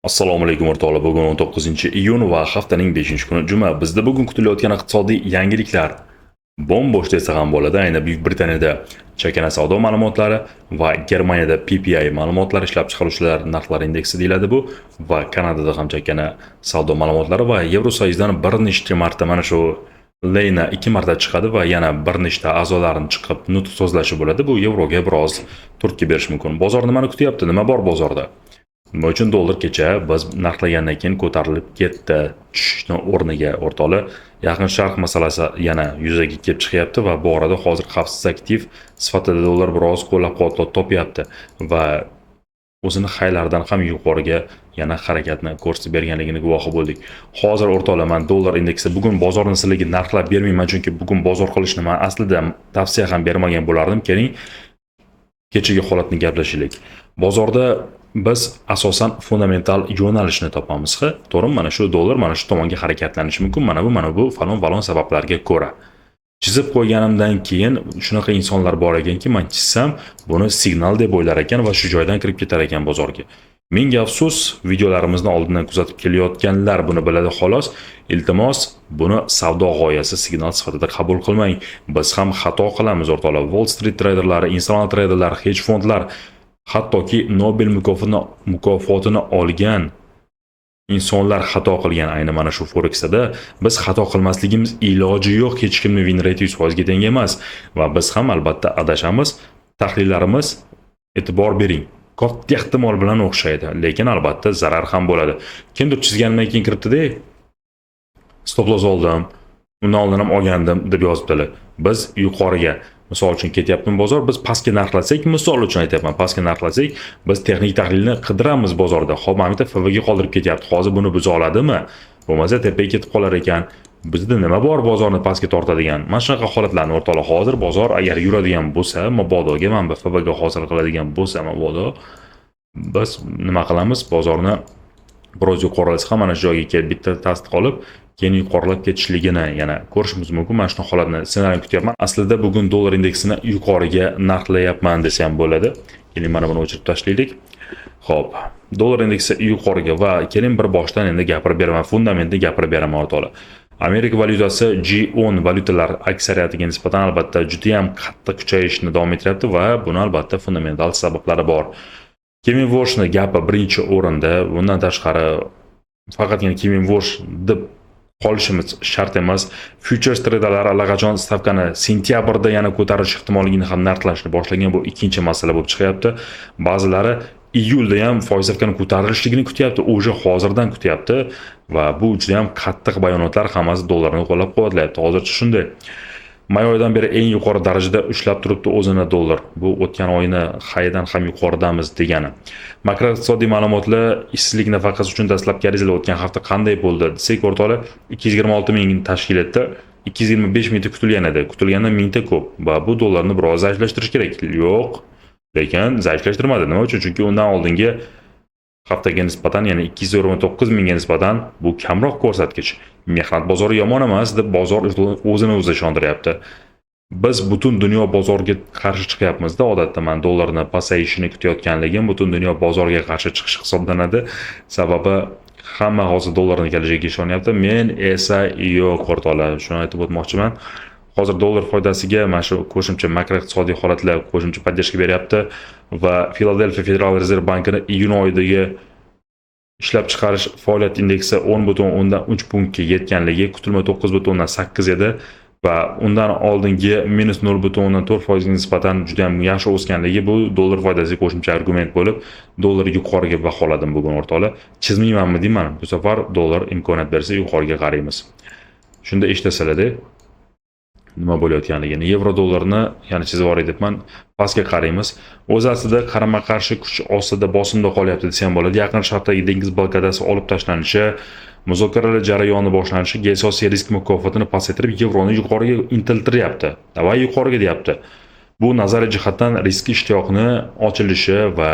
Assalomu alaykum o'rtoqlar. Bugun 19-iyun va haftaning 5-kuni juma. Bizda bugun kutilayotgan iqtisodiy yangiliklar bo'sh desa ham bo'ladi. Ayni Buyuk Britaniyada chakana savdo ma'lumotlari va Germaniyada PPI ma'lumotlari, ishlab chiqaruvchilar narxlari indeksi deyiladi bu, va Kanadada ham chakana savdo ma'lumotlari va Yevrosoyuzdan bir nechta marta mana shu Leyna 2 marta chiqadi va yana bir nechta a'zolarini chiqib nutq so'zlashi bo'ladi. Bu yevroga biroz turtki berish mumkin. Bozor nimani kutyapti? Nima bor bozorda? Nima uchun dollar kecha biz narxlagandan keyin ko'tarilib ketdi? Tushishni o'rniga o'rtoqlar, Yaqin Sharq masalasi yana yuzaga kelib chiqyapti va bu orada hozir xavfsiz aktiv sifatida dollar biroz qo'llab-quvvatlab topyapti va o'zini haylaridan ham yuqoriga yana harakatni ko'rsatib berganligini guvohi bo'ldik. Hozir o'rtoqlar, men dollar indeksi bugun bozorni sizlarga narxlab bermayman, chunki bugun bozor qilishni men aslida tavsiya ham bermagan bo'lardim. Keling, kechagi holatni gaplashaylik. Bozorda biz asosan fundamental yo'nalishni topamiz. To'g'rimi? Mana shu dollar mana shu tomonga harakatlanishi mumkin. Mana bu falon sabablarga ko'ra. Chizib qo'yganimdan keyin shunaqa insonlar bor ekanki, men chizsam buni signal deb o'ylar ekan va shu joydan kirib ketar ekan bozorga. Menga afsus, videolarimizni oldindan kuzatib kelayotganlar buni biladi xolos. Iltimos, buni savdo g'oyasi signal sifatida qabul qilmang. Biz ham xato qilamiz o'rtoqlar. Wall Street traderlari, instrument traderlar, hedge fondlar, hattoki Nobel mukofotini olgan insonlar xato qilgan ayni mana shu Forexda. Biz xato qilmasligimiz iloji yo'q, hech kimni win rate 100% ga teng emas va biz ham albatta adashamiz. Tahlillarimiz, e'tibor bering, katta ehtimol bilan o'xshaydi, lekin albatta zarar ham bo'ladi. Kimdir chizgandan keyin kiribdi-da, stop loss oldim, undan oldin ham olgandim deb yozibdilar. Biz yuqoriga, misol uchun ketyapti bozor, biz pastga narxlasak, misol uchun aytyapman, pastga narxlasak, biz texnik tahlilni qidiramiz bozorda. Xo'p, mana bitta FV ga qoldirib ketyapti. Hozir buni buza oladimi? Bo'lmasa tepaga ketib qolar ekan. Bizda nima bor bozorni pastga tortadigan? Mana shunaqa holatlarni o'rtoqlar, hozir bozor agar yuradigan bo'lsa, mabodoga mana bu FV ga hosil qiladigan bo'lsa, mabodo biz nima qilamiz? Bozorni biroz yuqorilasa ham mana shu joyga kelib bitta tasdiq olib, keyin yuqorilab ketishligini yana ko'rishimiz mumkin. Mana shu holatni ssenariy kutyapman. Aslida bugun dollar indeksini yuqoriga narxlayapman desam bo'ladi. Keling, mana buni o'chirib tashlaylik. Xo'p, dollar indeksi yuqoriga va keling bir boshdan endi gapirib beraman, fundamentni gapirib beraman o'rtoqlar. Amerika valyutasi G10 valyutalar aksariyatiga nisbatan albatta juda ham qattiq kuchayishni davom ettiryapti va buni albatta fundamental sabablari bor. Kevin Walshning gapi birinchi o'rinda. Bundan tashqari faqatgina Kevin Walsh deb qolishimiz shart emas. Futures traderlar allaqachon stavkani sentyabrda yana ko'tarish ehtimolligini ham narxlashni boshlagan. Bu ikkinchi masala bo'lib chiqyapti. Ba'zilari iyulda ham foiz stavkani ko'tarilishligini kutyapti, o'sha hozirdan kutyapti va bu juda ham qattiq bayonotlar, hammasi dollarni qo'llab-quvvatlayapti. Hozircha shunday. May oyidan beri eng yuqori darajada ushlab turibdi o'zini dollar. Bu o'tgan oyni haydan ham yuqoridamiz degani. Makroiqtisodiy ma'lumotlar ishsizlik nafaqasi uchun dastlabki arizalar o'tgan hafta qanday bo'ldi desak, o'rtoqlar, 226 mingni tashkil etdi. 225 mingta kutilgan edi. Kutilgandan mingta ko'p va bu dollarni biroz zaiflashtirish kerak. Yo'q, lekin zaiflashtirmadi. Nima uchun? Chunki undan oldingi haftaga nisbatan, ya'ni 229 mingga nisbatan bu kamroq ko'rsatkich. Mehnat bozori yomon emas deb bozor o'zini o'zi ishontiryapti. Biz butun dunyo bozorga qarshi chiqyapmiz-da, odatda men dollarni pasayishini kutayotganligim butun dunyo bozorga qarshi chiqish hisoblanadi. Sababi hamma hozir dollarning kelajagiga ishonyapti. Men esa yo'q o'rtoqlar, shuni aytib o'tmoqchiman. Hozir dollar foydasiga mana shu qo'shimcha makroiqtisodiy holatlar qo'shimcha podдержка beryapti va Philadelphia Federal Reserve bankini iyun oyidagi ishlab chiqarish faoliyat indeksi 10.3 punktga yetganligi kutilma 9.8 edi va undan oldingi -0.4% ga nisbatan juda ham yaxshi o'sganligi bu dollar foydasiga qo'shimcha argument bo'lib, dollar yuqoriga baholadim bugun o'rtoqlar. Chizmaymanmi deyman. Bu safar dollar imkoniyat bersa yuqoriga qaraymiz. Shunda eshitasalar-da nima bo'layotganligini. Yevro dollarni yana chizib yuboray debman, pastga qaraymiz. O'zi aslida qarama-qarshi kuch ostida bosimda qolyapti desam bo'ladi. Yaqin Sharqdagi dengiz blokadasi olib tashlanishi, muzokaralar jarayoni boshlanishi geosiyosiy risk mukofotini pasaytirib, yevroni yuqoriga intiltiryapti. Davay yuqoriga deyapti. Bu nazariy jihatdan risk ishtiyoqni ochilishi va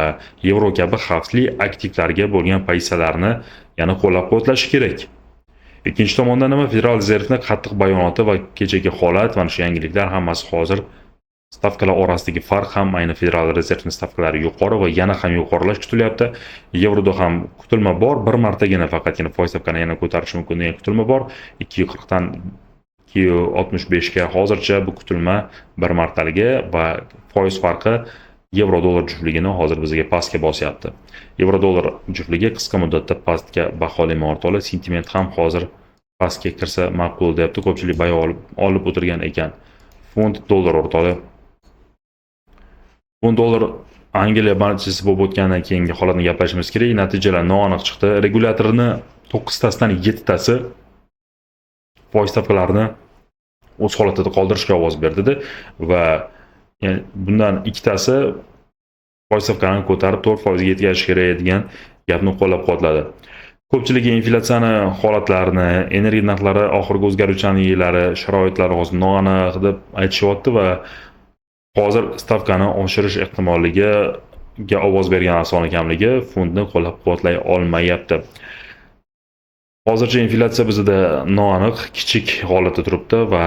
yevro kabi xavfli aktivlarga bo'lgan pozitsiyalarni yana qo'llab-quvvatlashi kerak. Ikkinchi tomondan nima? Federal rezervning qattiq bayonoti va kechagi holat, mana shu yangiliklar hammasi hozir stavkalar orasidagi farq ham ayni Federal rezervning stavkalari yuqori va yana ham yuqorilash kutilyapti. Yevroda ham kutilma bor, bir martagina faqatgina foiz stavkani yana ko'tarishi mumkin degan kutilma bor. 2.40 dan 2.65 ga hozircha bu kutilma bir martaligi va foiz farqi yevro dollar juftligini hozir bizga pastga bosyapti. Yevro dollar juftligi qisqa muddatda pastga baholama orqali sentiment ham hozir pastga kirsa ma'qul deyapti. Ko'pchilik bay olib o'tirgan ekan. Funt dollar o'rtog'i. Funt dollar Angliya banchisi bo'lib o'tgandan keyingi holatni gaplashimiz kerak. Natijalar noaniq chiqdi. Regulyatorni 9 tasidan 7 tasi foiz stavkalarini o'z holatida qoldirishga ovoz berdi va yani bundan ikkitasi foiz stavkalarini ko'tarib 4% ga yetkazish kerak degan gapni qo'llab-quvvatladi. Ko'pchilik inflyatsiyani holatlarini, energiya narxlari, oxirgi o'zgaruvchan yillari, sharoitlari hozir noaniq deb aytishyapti va hozir stavkani oshirish ehtimolligiga ovoz bergan afsona kamligi funtni qo'llab-quvvatlay olmayapti. Hozircha inflyatsiya bizda noaniq, kichik holatda turibdi va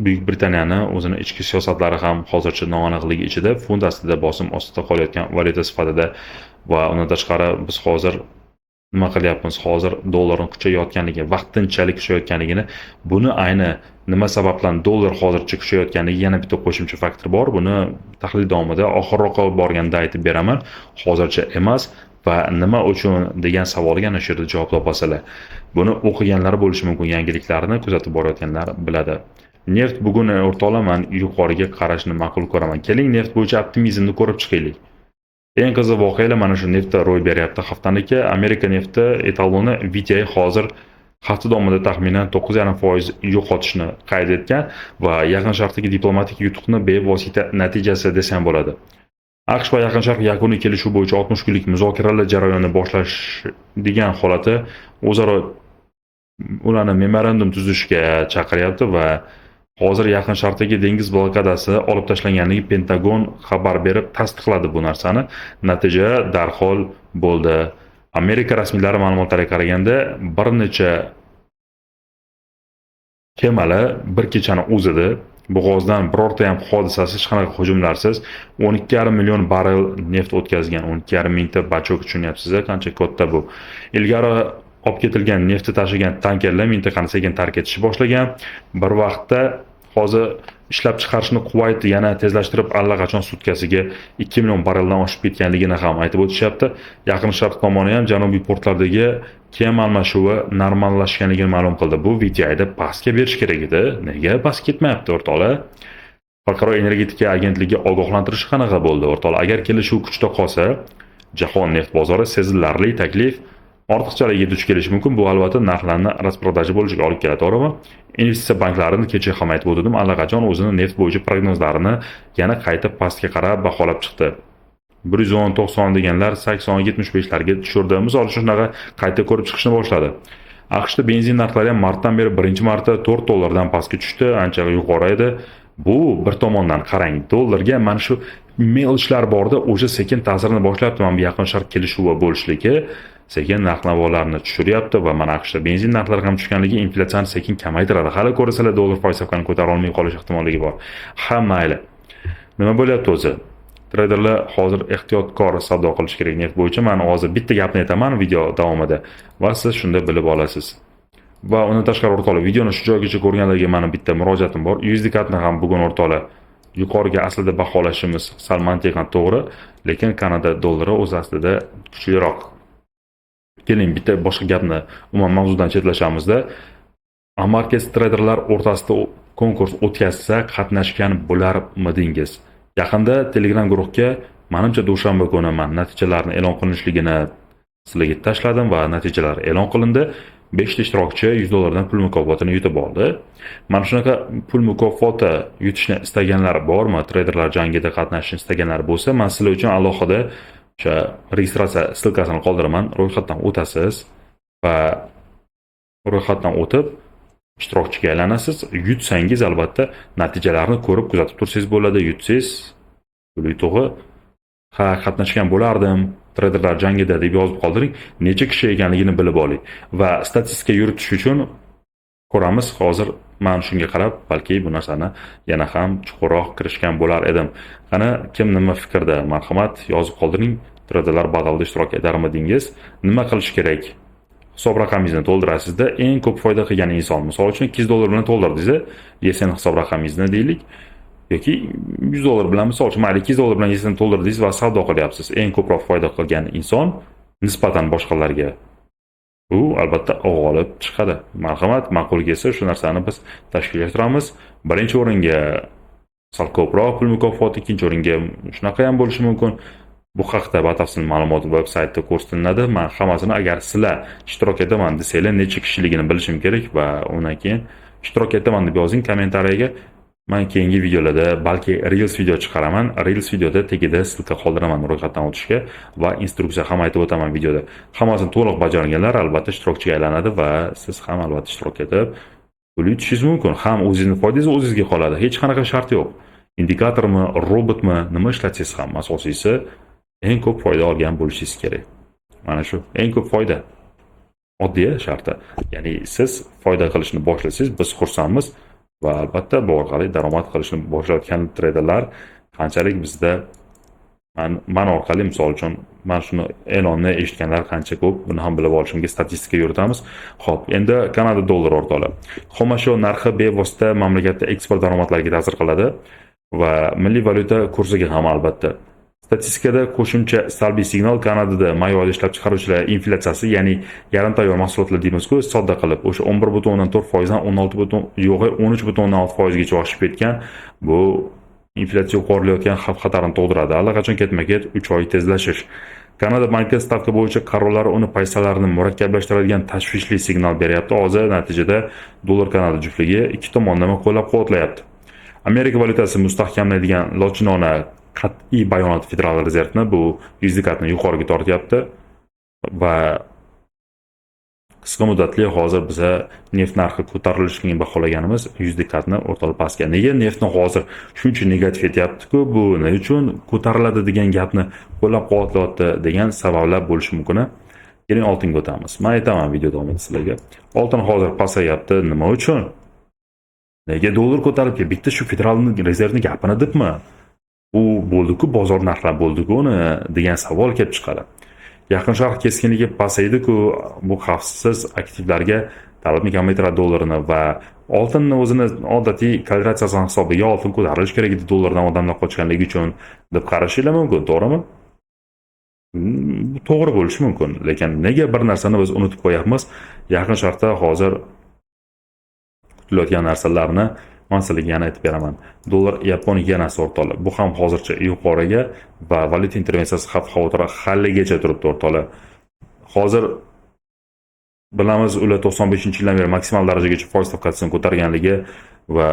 Buyuk Britaniyani o'zini ichki siyosatlari ham hozircha noaniqligi ichida funt aslida bosim ostida qolayotgan valyuta sifatida va undan tashqari biz hozir nima qilyapmiz? Hozir dollarning kuchayotganligi, vaqtinchalik kuchayotganligini, buni ayni nima sababdan dollar hozircha kuchayotganligi yana bitta qo'shimcha faktor bor. Buni tahlil davomida oxirroqqa borganda aytib beraman. Hozircha emas va nima uchun degan savolga ana shu yerda javob topasizlar. Buni o'qiganlar bo'lishi mumkin, yangiliklarni kuzatib borayotganlar biladi. Neft bugun o'rtoqlaman yuqoriga qarashni ma'qul ko'raman. Keling neft bo'yicha optimizmni ko'rib chiqaylik. Eng qiziq voqealar mana shu neftda ro'y beryapti. Haftaniki Amerika nefti etaloni VTI hozir hafta davomida taxminan 9.5% yo'qotishni qayd etgan va Yaqin Sharqdagi diplomatik yutuqni bevosita natijasi desam bo'ladi. AQSh va Yaqin Sharq yakuniy kelishuv bo'yicha 60 kunlik muzokaralar jarayonini boshlash degan holati o'zaro ularni memorandum tuzishga chaqiryapti va hozir Yaqin Sharqdagi dengiz blokadasi olib tashlanganligi Pentagon xabar berib tasdiqladi bu narsani. Natija darhol bo'ldi. Amerika rasmiylari ma'lumotlariga qaraganda bir necha kemalar bir kechani o'zida bo'g'ozdan birorta ham hodisasiz, hech qanaqa hujumlarsiz 12,5 million barrel neft o'tkazgan. 12,5 mingta bachok tushunyapsiz, qancha katta bu. Ilgari olib ketilgan neftni tashigan tankerlar mintaqani sekin tark etishni boshlagan. Bir vaqtda hozir ishlab chiqarishni Kuvayt yana tezlashtirib allaqachon sutkasiga 2 million barreldan oshib ketganligini ham aytib o'tishyapti. Yaqin Sharq tomoni ham janubiy portlardagi kema almashuvi normallashganligini ma'lum qildi. Bu VTI'da pastga berish kerak edi. Nega past ketmayapti o'rtoqlar? Xalqaro energetika agentligi ogohlantirishi qanaqa bo'ldi o'rtoqlar? Agar kelishuv kuchda qolsa, jahon neft bozori sezilarli taklif ortiqchaligiga duch kelishi mumkin. Bu albatta narxlarni rasprodaji bo'lishiga olib keladi, to'g'rimi? Investitsiya banklarini kecha ham aytib o'tdim, allaqachon o'zini neft bo'yicha prognozlarini yana qayta pastga qarab baholab chiqdi. 110-90 deganlar 80-75 larga tushirdi. Misol uchun shunaqa qayta ko'rib chiqishni boshladi. AQShda benzin narxlari ham martdan beri birinchi marta 4 dollardan pastga tushdi, ancha yuqori edi. Bu bir tomondan qarang, dollarga mana shu melishlar borda o'sha sekin ta'sirini boshlayapti. Mana bu Yaqin Sharq kelishuvi bo'lishligi sekin narx-navolarni tushiryapti va mana AQShda benzin narxlari ham tushganligi inflyatsiyani sekin kamaytiradi. Hali ko'rsalar dollar foiz stavkani ko'tara olmay qolish ehtimolligi bor. Ha, mayli. Nima bo'lyapti o'zi? Traderlar hozir ehtiyotkor savdo qilish kerak neft bo'yicha. Men hozir bitta gapni aytaman video davomida va siz shunda bilib olasiz. Va undan tashqari o'rtoqlar, videoni shu joygacha ko'rganlarga meni bitta murojaatim bor. USD-ni ham bugun o'rtoqlar yuqoriga aslida baholashimiz sal mantiqan to'g'ri, lekin Kanada dollari o'z aslida kuchliroq. Keling, bitta boshqa gapni umuman mavzudan chetlashamizda. Markets traderlar o'rtasida konkurs o'tkazsa qatnashgan bo'larmidingiz? Yaqinda Telegram guruhga menimcha dushanba kuni men natijalarni e'lon qilinishligini sizlarga tashladim va natijalar e'lon qilindi. 5 ta ishtirokchi $100 pul mukofotini yutib oldi. Mana shunaqa pul mukofoti yutishni istaganlar bormi? Traderlar jangida qatnashishni istaganlar bo'lsa, men sizlar uchun alohida o'sha registratsiya ssilkasini qoldiraman. Ro'yxatdan o'tasiz va ro'yxatdan o'tib ishtirokchiga aylanasiz. Yutsangiz albatta natijalarni ko'rib kuzatib tursangiz bo'ladi. Yutsangiz pul yutug'i ha qatnashgan bo'lardim traderlar jangida deb yozib qoldiring. Necha kishi ekanligini bilib oling va statistika yuritish uchun ko'ramiz. Hozir men shunga qarab, balki bu narsani yana ham chuqurroq kirishgan bo'lar edim. Qani, kim nima fikrda? Marhamat, yozib qoldiring. Traderlar batalda ishtirok etarmidingiz? Nima qilish kerak? Hisob raqamingizni to'ldirasizda, eng ko'p foyda qilgan inson, misol uchun $200 bilan to'ldirdingiz, YSN hisob raqamingizni deylik, yoki $100 bilan, misol uchun mayli $200 bilan YSN to'ldirdingiz va savdo qilyapsiz. Eng ko'proq foyda qilgan inson nisbatan boshqalarga u albatta g'olib chiqadi. Marhamat, ma'qul kelsa shu narsani biz tashkillashtiramiz. Birinchi o'ringa sal ko'proq pul mukofoti, ikkinchi o'ringa shunaqa ham bo'lishi mumkin. Bu haqda batafsil ma'lumot veb-saytda ko'rsatiladi. Men hammasini, agar sizlar ishtirok etaman desanglar, necha kishiligini bilishim kerak va undan keyin ishtirok etaman deb yozing kommentariyaga. Men keyingi videolarda balki Reels video chiqaraman. Reels videoda tagida silka qoldiraman ro'yxatdan o'tishga va instruksiya ham aytib o'taman videoda. Hammasini to'liq bajarganlar albatta ishtirokchiga aylanadi va siz ham albatta ishtirok etib pul yutishingiz mumkin. Ham o'zingizning foydangiz o'zingizga qoladi. Hech qanaqa shart yo'q. Indikatormi, robotmi, nima ishlatsangiz ham asosiysi eng ko'p foyda olgan bo'lishingiz kerak. Mana shu eng ko'p foyda. Oddiy sharti. Ya'ni siz foyda qilishni boshlasangiz, biz xursandmiz va albatta bu orqali daromad qilishni boshlayotgan traderlar qanchalik bizda man orqali, misol uchun men shuni e'lonni eshitganlar qancha ko'p, buni ham bilib olishimga statistika yuritamiz. Xo'p, endi Kanada dollari orqali xomashyo narxi bevosita mamlakatda eksport daromadlariga ta'sir qiladi va milliy valyuta kursiga ham albatta. Statistikada qo'shimcha salbiy signal Kanadada may oyida ishlab chiqaruvchilar inflyatsiyasi, ya'ni yarim tayyor mahsulotlar deymiz-ku, sodda qilib o'sha 11.4% dan 13.6% gacha oshib ketgan. Bu inflyatsiya yuqorilayotgan xavf xatarni tug'diradi. Allaqachon ketma-ket 3 oy tezlashish. Kanada banki stavka bo'yicha qarorlari uni paysalarini murakkablashtiradigan tashvishli signal beryapti. Hozir natijada dollar Kanada juftligi ikki tomonlama qo'llab-quvvatlayapti. Amerika valyutasi mustahkamlaydigan lochinona qat'iy bayonot Federal rezervni bu yuzlikatni yuqoriga tortyapti va qisqa muddatli hozir biza neft narxi ko'tarilishini baholaganimiz yuzlikatni o'rtalab pastga. Nega neftni hozir shuncha negativ etyapti-ku, bu nima uchun ko'tariladi degan gapni qo'llab-quvvatlayapti degan sabablar bo'lishi mumkin. Keling oltinga o'tamiz. Men aytaman video davomida sizlarga. Oltin hozir pasayapti. Nima uchun? Nega dollar ko'tarilib ketdi? Bitta shu Federal rezervni gapini debmi? U bo'ldi-ku, bozor narxlari bo'ldi-ku uni degan savol kelib chiqadi. Yaqin Sharq keskinligi pasaydi-ku, bu xavfsiz aktivlarga talabni kamaytiradi dollarini va oltinni o'zini odatiy korrelatsiyasi hisobiga oltin ko'tarilish kerak edi dollardan odamlar qochganligi uchun deb qarashingiz mumkin, to'g'rimi? To'g'ri bo'lishi mumkin, lekin nega bir narsani biz unutib qo'yapmiz? Yaqin Sharqda hozir kutilayotgan narsalarni men sizlarga yana aytib beraman. Dollar Yaponiyaga yana o'rtoqlar. Bu ham hozircha yuqoriga va valyuta intervensiyasi xavf-xavotiri halligacha turibdi o'rtoqlar. Hozir bilamiz, ular 95-yildan beri maksimal darajagacha foiz stavkasini ko'targanligi va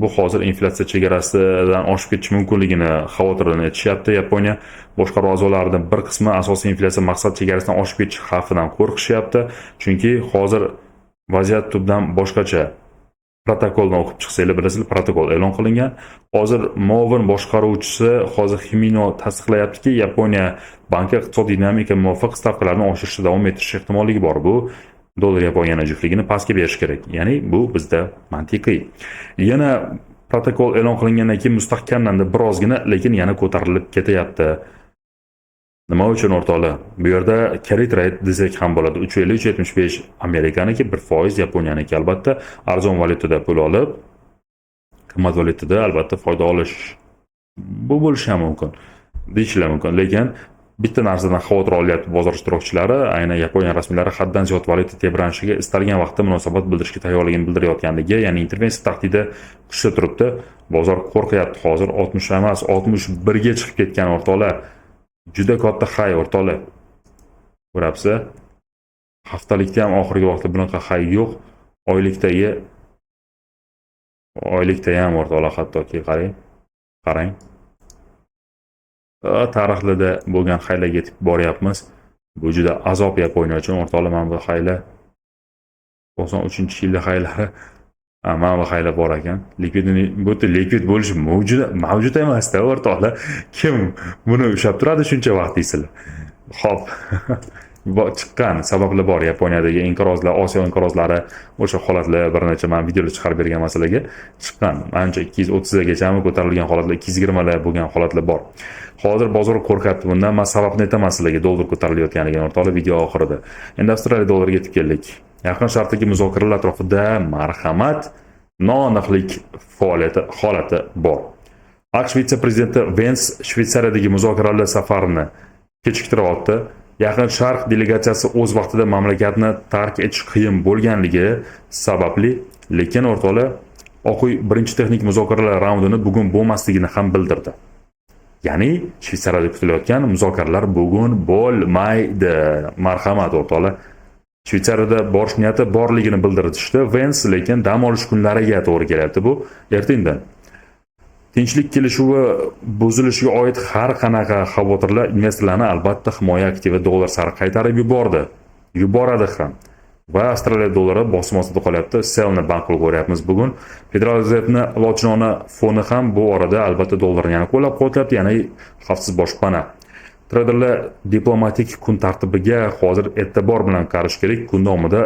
bu hozir inflyatsiya chegarasidan oshib ketishi mumkinligini xavotirini aytishyapti. Yaponiya boshqaruv a'zolarining bir qismi asosiy inflyatsiya maqsad chegarasidan oshib ketish xavfidan qo'rqishyapti. Chunki hozir vaziyat tubdan boshqacha. Protokolni o'qib chiqsanglar bilasizlar, protokol e'lon qilingan. Hozir muavin boshqaruvchisi hozir Himino tasdiqlayaptiki, Yaponiya banki iqtisodiy dinamika muvofiq stavkalarni oshirishda davom ettirish ehtimolligi bor. Bu dollar Yaponiya juftligini pastga berish kerak. Ya'ni bu bizda mantiqiy. Yana protokol e'lon qilingandan keyin mustahkamlandi birozgina, lekin yana ko'tarilib ketyapti. Nima uchun o'rtoqlar? Bu yerda carry trade desak ham bo'ladi. 3.50-3.75 Amerikaniki, 1% Yaponiyaniki. Albatta arzon valyutada pul olib, qimmat valyutada albatta foyda olish bu bo'lishi ham mumkin. Deyishlar mumkin, lekin bitta narsadan xavotir olyapti bozor ishtirokchilari, aynan Yaponiya rasmiylari haddan ziyod valyuta tebranishiga istalgan vaqtda munosabat bildirishga tayyorligini bildirayotganligi, ya'ni intervensiya tahdidi kuchda turibdi. Bozor qo'rqyapti. Hozir 60 emas, 61 ga chiqib ketgan o'rtoqlar. Juda katta hay o'rtoqlar. Ko'rapsiz? Haftalikda ham oxirgi vaqtda bunaqa hay yo'q. Oylikda ham o'rtoqlar, hattoki qarang. Tarixlarda bo'lgan haylarga yetib boryapmiz. Bu juda azob Yaponiya uchun o'rtoqlar. Mana bu haylar 93-yilda haylari, mana bu haylar bor ekan. Likvid bo'lishi mavjud emas-da o'rtoqlar. Kim buni ushlab turadi shuncha vaqt deysizlar? Xo'p. chiqqan sabablar bor. Yaponiyadagi inqirozlar, Osiyo inqirozlari, o'sha holatlar bir necha men videolar chiqarib bergan masalaga chiqqan. Ancha 230 gacha ko'tarilgan holatlar, 220lar bo'lgan holatlar bor. Hozir bozor qo'rqyapti bundan. Men sababni aytaman sizlarga, dollar ko'tarilayotganligini o'rtoqlar video oxirida. Endi Avstraliya dollariga yetib keldik. Yaqin Sharqdagi muzokaralar atrofida marhamat, noaniqlik holati bor. AQSh vitse-prezidenti Vens Shveysariyadagi muzokaralar safarini kechiktiryapti. Yaqin Sharq delegatsiyasi o'z vaqtida mamlakatni tark etish qiyin bo'lganligi sababli, lekin o'rtoqlar, Oq uy birinchi texnik muzokaralar raundini bugun bo'lmasligini ham bildirdi. Ya'ni Shveysariyada kutilayotgan muzokaralar bugun bo'lmaydi. Marhamat o'rtoqlar. Shveysariyada borish niyati borligini bildirishdi Vens, lekin dam olish kunlariga to'g'ri kelyapti bu erta-indin. Tinchlik kelishuvi buzilishiga oid har qanaqa xavotirlar investorlarni albatta himoya aktivi dollar sari qaytarib yuboradi ham. Va Avstraliya dollari bosim ostida qolyapti. Sellni ma'qul ko'ryapmiz bugun. Federal rezervni lochinona foni ham bu orada albatta dollarni yana qo'llab-quvvatlayapti, ya'ni xavfsiz boshpana. Traderlar diplomatik kun tartibiga hozir e'tibor bilan qarash kerak. Kun davomida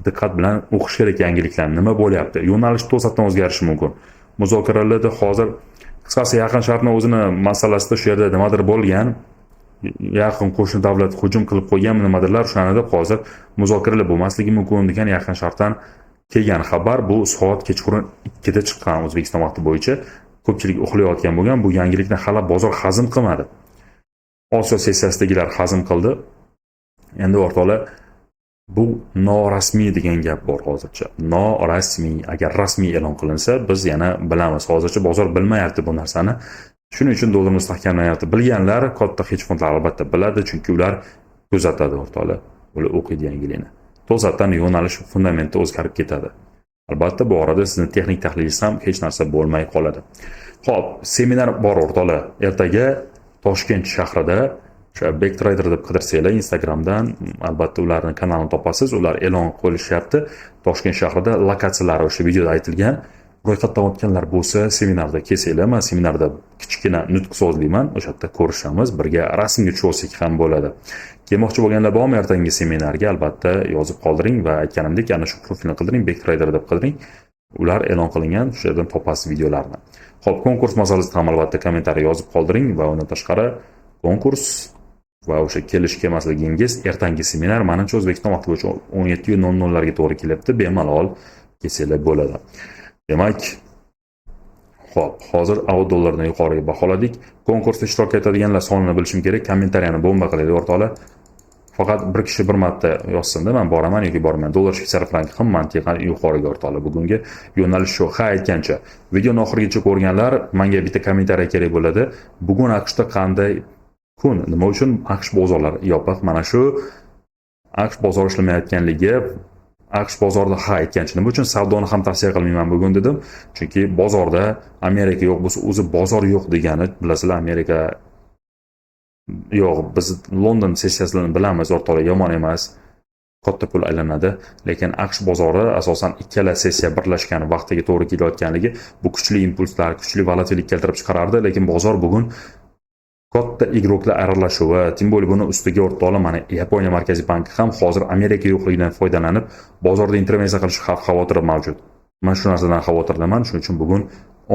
diqqat bilan o'qish kerak yangiliklar nima bo'lyapti. Yo'nalish to'satdan o'zgarishi mumkin. Muzokaralarda hozir qisqasi Yaqin Sharqning o'zini masalasida shu yerda nimadir bo'lgan, yaqin qo'shni davlat hujum qilib qo'ygan nimadirlar, o'shani deb hozir muzokaralar bo'lmasligi mumkin degan Yaqin Sharqdan kelgan xabar. Bu soat kechqurun 2 da chiqqan O'zbekiston vaqti bo'yicha. Ko'pchilik uxlayotgan bo'lgan. Bu yangilikni hali bozor hazm qilmadi. Osiyo sessiyasidagilar hazm qildi. Endi o'rtoqlar, bu norasmiy degan gap bor hozircha. Norasmiy. Agar rasmiy e'lon qilinsa, biz yana bilamiz. Hozircha bozor bilmayapti bu narsani. Shuning uchun dollar mustahkamlanyapti. Bilganlar, katta hedge fondlar albatta biladi, chunki ular kuzatadi o'rtoqlar. Ular o'qiydi yangilikni. To'satdan yo'nalish fundamenti o'zgarib ketadi. Albatta bu orada sizni texnik tahlilingiz ham hech narsa bo'lmay qoladi. Xo'p, seminar bor o'rtoqlar. Ertaga Toshkent shahrida Backtrader deb qidirsanglar Instagramdan albatta ularning kanalini topasiz. Ular e'lon qilishyapti. Toshkent shahrida lokatsiyalari o'sha videoda aytilgan. Ro'yxatdan o'tganlar bo'lsa, seminarda kelsanglar, men seminarda kichkina nutq so'zlayman. O'sha yerda ko'rishamiz, birga rasmga tushib olsak ham bo'ladi. Kelmoqchi bo'lganlar bormi ertangi seminarga, albatta yozib qoldiring va aytganimdek, ana shu profilni qidiring, Backtrader deb qidiring. Ular e'lon qilingan, shu yerdan topasiz videolarni. Xo'p, konkurs masalasida ham albatta kommentariy yozib qoldiring va undan tashqari konkurs va o'sha kelish kelmasligingiz ertangi seminar menimcha O'zbekiston vaqti bo'yicha 17:00 larga to'g'ri kelyapti. Bemalol kelsanglar bo'ladi. Demak, xo'p, hozir avval dollarni yuqoriga baholadik. Konkursda ishtirok etadiganlar sonini bilishim kerak. Kommentariyani bomba qilaylik o'rtoqlar. Faqat bir kishi bir marta yozsin-da, men boraman yoki bormayman. Dollar Shveysariya franki ham mantiqan yuqoriga o'rtoqlar. Bugungi yo'nalish shu. Ha, aytgancha, videoni oxirigacha ko'rganlar, menga bitta kommentariy kerak bo'ladi. Bugun AQShda qanday kun? Nima uchun AQSh bozorlari yopiq? Mana shu AQSh bozori ishlamayotganligi, AQSh bozorida ha aytgancha, nima uchun savdoni ham tavsiya qilmayman bugun dedim. Chunki bozorda Amerika yo'q bo'lsa, o'zi bozor yo'q degani, bilasizlar, Amerika yo'q, biz London sessiyasini bilamiz, o'rtoqlar, yomon emas. Katta pul aylanadi, lekin AQSh bozori asosan ikkala sessiya birlashgan vaqtiga to'g'ri kelayotganligi bu kuchli impulslar, kuchli volatillik keltirib chiqarardi, lekin bozor bugun katta igroklar aralashuvi, tim bo'lib buni ustiga o'rtoqlar, mana Yaponiya markaziy banki ham hozir Amerika yo'qligidan foydalanib bozorda intervensiya qilish xavf-xavotiri mavjud. Men shu narsadan xavotirdaman, shuning uchun bugun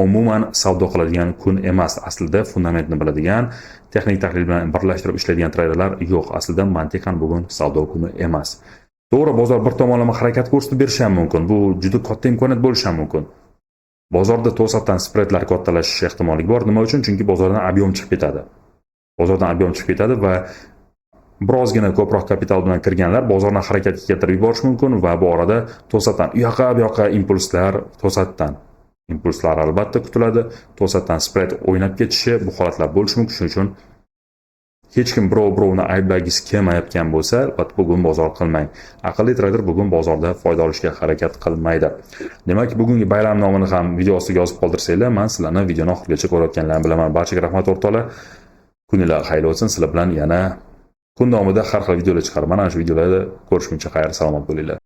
umuman savdo qiladigan kun emas. Aslida fundamentni biladigan, texnik tahlil bilan birlashtirib ishlaydigan treyderlar yo'q. Aslida mantiqan bugun savdo kuni emas. To'g'ri, bozor bir tomonlama harakat ko'rsatib berishi ham mumkin. Bu juda katta imkoniyat bo'lishi ham mumkin. Bozorda to'satdan spreadlar kattalashish ehtimoli bor. Nima uchun? Chunki bozordan ob'yom chiqib ketadi. Bozordan ob'yom chiqib ketadi va birozgina ko'proq kapital bilan kirganlar bozorni harakatga keltirib yuborish mumkin va bu orada to'satdan u yoqqa impulslar, to'satdan impulslar albatta kutiladi. To'satdan spread o'ynab ketishi, bu holatlar bo'lishi mumkin. Shuning uchun hech kim birovni ayblagisi kelmayotgan bo'lsa, albatta bugun bozor qilmang. Aqlli trader bugun bozorda foyda olishga harakat qilmaydi. Demak, bugungi bayram nomini ham video ostiga yozib qoldirsanglar, men sizlarni videoni oxirigacha ko'rayotganlarini bilaman. Barchaga rahmat o'rtoqlar. Kuninglar xayr bo'lsin. Sizlar bilan yana kun davomida har xil videolar chiqaraman. Mana shu videolarni ko'rishguncha xayr, salomat bo'linglar.